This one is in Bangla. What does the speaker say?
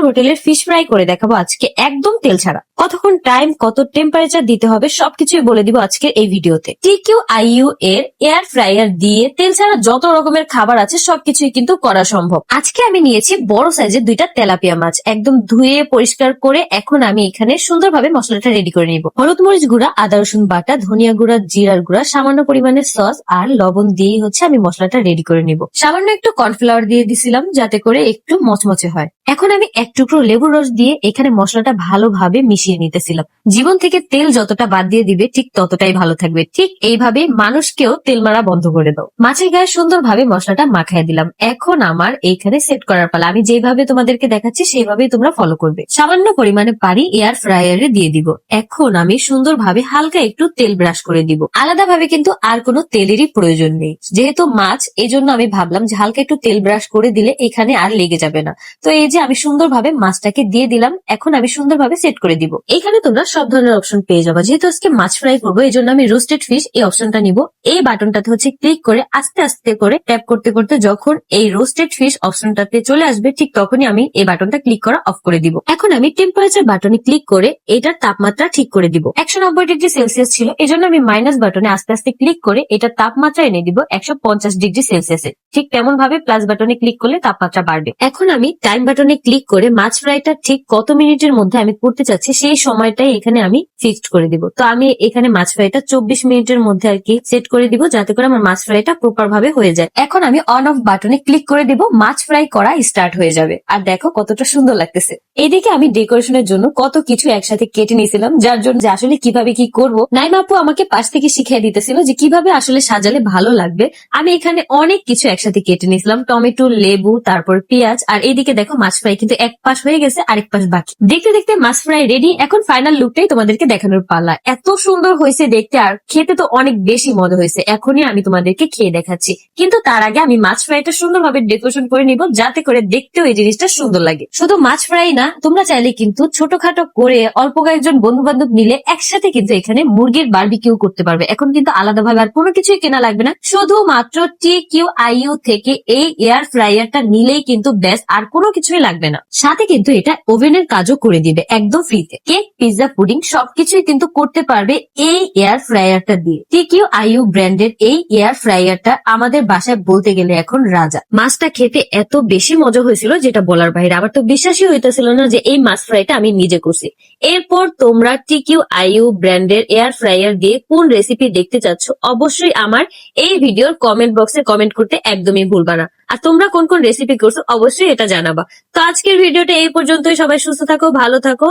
হোটেলের ফিশ ফ্রাই করে দেখাবো আজকে একদম তেল ছাড়া। কতক্ষণ টাইম, কত টেম্পারেচার দিতে হবে সবকিছুই বলে দিব আজকে এই ভিডিওতে। TQIU এর এয়ার ফ্রায়ার দিয়ে তেল ছাড়া যত রকমের খাবার আছে সবকিছুই কিন্তু করা সম্ভব। আজকে আমি নিয়েছি বড় সাইজের 2টা তেলাপিয়া মাছ, একদম ধুয়ে পরিষ্কার করে এখন আমি এখানে সুন্দরভাবে মশলাটা রেডি করে নিব। হলুদ মরিচ গুঁড়া, আদা রসুন বাটা, ধনিয়া গুঁড়া, জিরার গুঁড়া, সামান্য পরিমাণের সস আর লবণ দিয়ে আমি মশলাটা রেডি করে নিব। সামান্য একটু কর্নফ্লাওয়ার দিয়ে দিছিলাম যাতে করে একটু মচমচে হয়। এখন আমি এক টুকরো লেবুর রস দিয়ে এখানে মশলাটা ভালোভাবে মিশিয়ে নিতেছিলাম। জীবন থেকে তেল যতটা বাদ দিয়ে দিবে ঠিক ততটাই ভালো থাকবে। ঠিক এইভাবে মানুষকেও তেল মারা বন্ধ করে দাও। মাছের গায়ে সুন্দরভাবে মশলাটা মাখায় দিলাম। এখন আমার এইখানে সেট করার পালা। আমি যেভাবে তোমাদেরকে দেখাচ্ছি সেইভাবেই তোমরা ফলো করবে। সামান্য পরিমাণে পানি এয়ার ফ্রায়ারে দিয়ে দিব। এখন আমি সুন্দরভাবে হালকা একটু তেল ব্রাশ করে দিব। আলাদাভাবে কিন্তু আর কোনো তেলেরই প্রয়োজন নেই, যেহেতু মাছ এই জন্য আমি ভাবলাম যে হালকা একটু তেল ব্রাশ করে দিলে এখানে আর লেগে যাবে না। তো এই যে আমি সুন্দরভাবে মাছটাকে দিয়ে দিলাম। এখন আমি সুন্দরভাবে সেট করে দিব। এখানে তোমরা সব ধরনের অপশন পেয়ে যাবে। যেহেতু আজকে মাছ ফ্রাই করবো এই জন্য আমি রোস্টেড ফিশ এই অপশনটা নিব। এই বাটনটাতে ক্লিক করে আস্তে আস্তে করে ট্যাপ করতে করতে যখন এই রোস্টেড ফিশ অপশনটাতে চলে আসবে ঠিক তখনই আমি এই বাটনটা ক্লিক করা অফ করে দিব। এখন আমি টেম্পারেচার বাটনে ক্লিক করে এটার তাপমাত্রা ঠিক করে দিব। 190 ডিগ্রি সেলসিয়াস ছিল, এই জন্য আমি মাইনাস বাটনে আস্তে আস্তে ক্লিক করে এটার তাপমাত্রা এনে দিব 150 ডিগ্রি সেলসিয়াসে। ঠিক তেমন ভাবে প্লাস বাটনে ক্লিক করলে তাপমাত্রা বাড়বে। এখন আমি টাইম বাটনে ক্লিক করে মাছ ফ্রাইটা ঠিক কত মিনিটের মধ্যে আমি করতে চাচ্ছি সেই সময়টাই এখানে আমি ফিক্সড করে দিব। তো আমি এখানে মাছ ফ্রাইটা 24 মিনিটের মধ্যে সেট করে দিব, যাতে করে আমার মাছ ফ্রাইটা প্রপার ভাবে হয়ে যায়। এখন আমি অন অফ বাটনে ক্লিক করে দিব, মাছ ফ্রাই করা স্টার্ট হয়ে যাবে। আর দেখো কতটা সুন্দর লাগতেছে। এদিকে আমি ডেকোরেশনের জন্য কত কিছু একসাথে কেটে নিয়েছিলাম, যার জন্য যে আসলে কিভাবে কি করব নাইমা আপু আমাকে পাশ থেকে শিখিয়ে দিতেছিল যে কিভাবে আসলে সাজালে ভালো লাগবে। আমি এখানে অনেক কিছু একসাথে কেটে নিয়েছিলাম, টমেটো, লেবু, তারপর পেঁয়াজ। আর এইদিকে দেখো মাছ ফ্রাই কিন্তু এক পাশ হয়ে গেছে, আরেক পাশ বাকি। দেখতে দেখতে মাছ ফ্রাই রেডি। এখন ফাইনাল লুকটাই তোমাদেরকে দেখানোর পালা। এত সুন্দর হয়েছে দেখতে, আর খেতে তো অনেক বেশি মজা হয়েছে। এখনই আমি তোমাদেরকে খেয়ে দেখাচ্ছি, কিন্তু তার আগে আমি মাছ ফ্রাইটা সুন্দরভাবে ডেকোরেশন করে নিব, যাতে করে দেখতেও এই জিনিসটা সুন্দর লাগে। শুধু মাছ ফ্রাই না, তোমরা চাইলে কিন্তু ছোটখাটো করে অল্প কয়েকজন বন্ধু বান্ধব মিলে একসাথে কিন্তু এখানে মুরগির বারবিকিউ করতে পারবে। এখন কিন্তু আলাদাভাবে আর কোনো কিছুই কেনা লাগবে না, শুধুমাত্র TQIU থেকে এই এয়ার ফ্রায়ারটা নিলেই কিন্তু ব্যাস, আর কোনো কিছুই লাগবে না। সাথে কিন্তু এটা ওভেনের কাজও করে দিবে একদম ফ্রিতে। কেক, পিৎজা, পুডিং সবকিছুই কিন্তু করতে পারবে এই এয়ার ফ্রায়ারটা দিয়ে। TQIU ব্র্যান্ডের এই এয়ার ফ্রায়ারটা আমাদের বাসায় বলতে গেলে এখন রাজা। মাছটা খেতে এত বেশি মজা হয়েছিল যেটা বলার বাইরে। আমার তো বিশ্বাসই হইতেছিল না যে এই মাছ ফ্রাইটা আমি নিজে করছি। এরপর তোমরা TQIU ব্র্যান্ডের এয়ার ফ্রায়ার দিয়ে কোন রেসিপি দেখতে চাচ্ছ অবশ্যই আমার এই ভিডিওর কমেন্ট বক্সে কমেন্ট করতে একদমই ভুলবা না। আর তোমরা কোন কোন রেসিপি করছো অবশ্যই এটা জানাবা। তো আজকের ভিডিওটা এই পর্যন্তই। সবাই সুস্থ থাকো, ভালো থাকো।